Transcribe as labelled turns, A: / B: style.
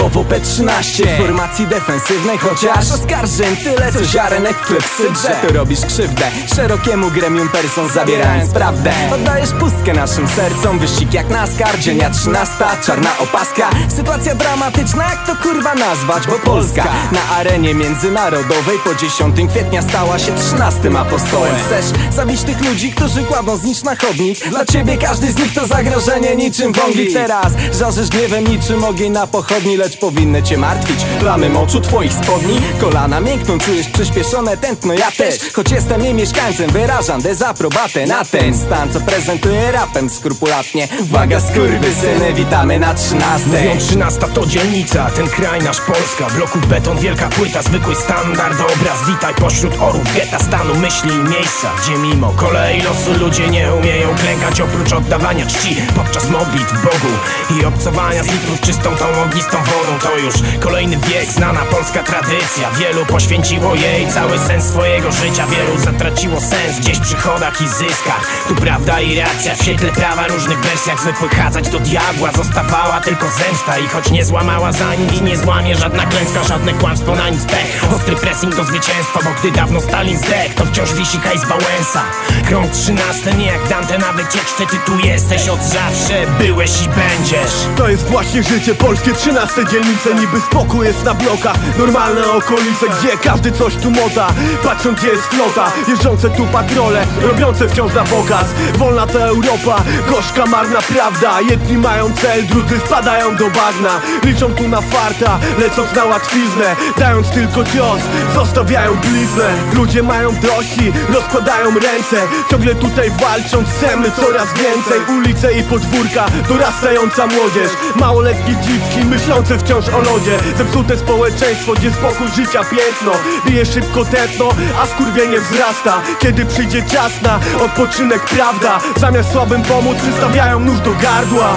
A: Nerwowo P13 w formacji defensywnej, chociaż oskarżeń tyle co ziarenek w klepsydrze. To robisz krzywdę szerokiemu gremium person, zabierając prawdę. Oddajesz pustkę naszym sercom, wyścig jak NASCAR. Dzienia 13, czarna opaska. Sytuacja dramatyczna, jak to kurwa nazwać? Bo Polska na arenie międzynarodowej po 10 kwietnia stała się 13 apostołem. Chcesz zabić tych ludzi, którzy kładą znicz na chodnik? Dla ciebie każdy z nich to zagrożenie niczym wąglik. Teraz żarzysz gniewem niczym ogień na pochodni, lecz powinny cię martwić plamy moczu twoich spodni. Kolana miękną, czujesz przyspieszone tętno, ja też. Choć jestem jej mieszkańcem, wyrażam dezaprobatę na ten stan, co prezentuję rapem skrupulatnie. Uwaga skurwysyny, witamy na 13.
B: Mówią 13 to dzielnica, ten kraj nasz Polska. Bloków beton, wielka płyta, zwykły standard. Obraz witaj pośród orów getta, stanu myśli i miejsca, gdzie mimo kolei losu ludzie nie umieją klękać. Oprócz oddawania czci podczas modlitw Bogu i obcowania z litrów czystą tą ognistą wodą. To już kolejny wiek, znana polska tradycja. Wielu poświęciło jej cały sens swojego życia. Wielu zatraciło sens gdzieś przy chodach i zyskach. Tu prawda i racja w świetle prawa, różnych wersjach zwykłych chadzać do diabła. Zostawała tylko zemsta i choć nie złamała za nic i nie złamie żadna klęska, żadne kłamstwo na nic pech. Ostry pressing do zwycięstwa, bo gdy dawno Stalin zdech, to wciąż wisi hejs Wałęsa. Krąg 13 nie jak Dante na wycieczce, ty tu jesteś od zawsze, byłeś i będziesz.
C: To jest właśnie życie polskie, 13 dzielnice. Niby spokój jest na blokach, normalne okolice, gdzie każdy coś tu mota. Patrzą gdzie jest flota, jeżdżące tu patrole, robiące wciąż na pokaz. Wolna to Europa, gorzka marna prawda. Jedni mają cel, drudzy wpadają do bagna. Liczą tu na farta, lecąc na łatwiznę. Dając tylko cios, zostawiają bliznę. Ludzie mają dość i rozkładają ręce. Ciągle tutaj walcząc, chcemy coraz więcej. Ulice i podwórka, dorastająca młodzież. Małoletnie dziwki, myślące wciąż o lodzie. Zepsute społeczeństwo, gdzie spokój życia piętno. Bije szybko tętno, a skurwienie wzrasta. Kiedy przyjdzie czas na odpoczynek, prawda, zamiast słabym pomóc, przystawiają nóż do gardła.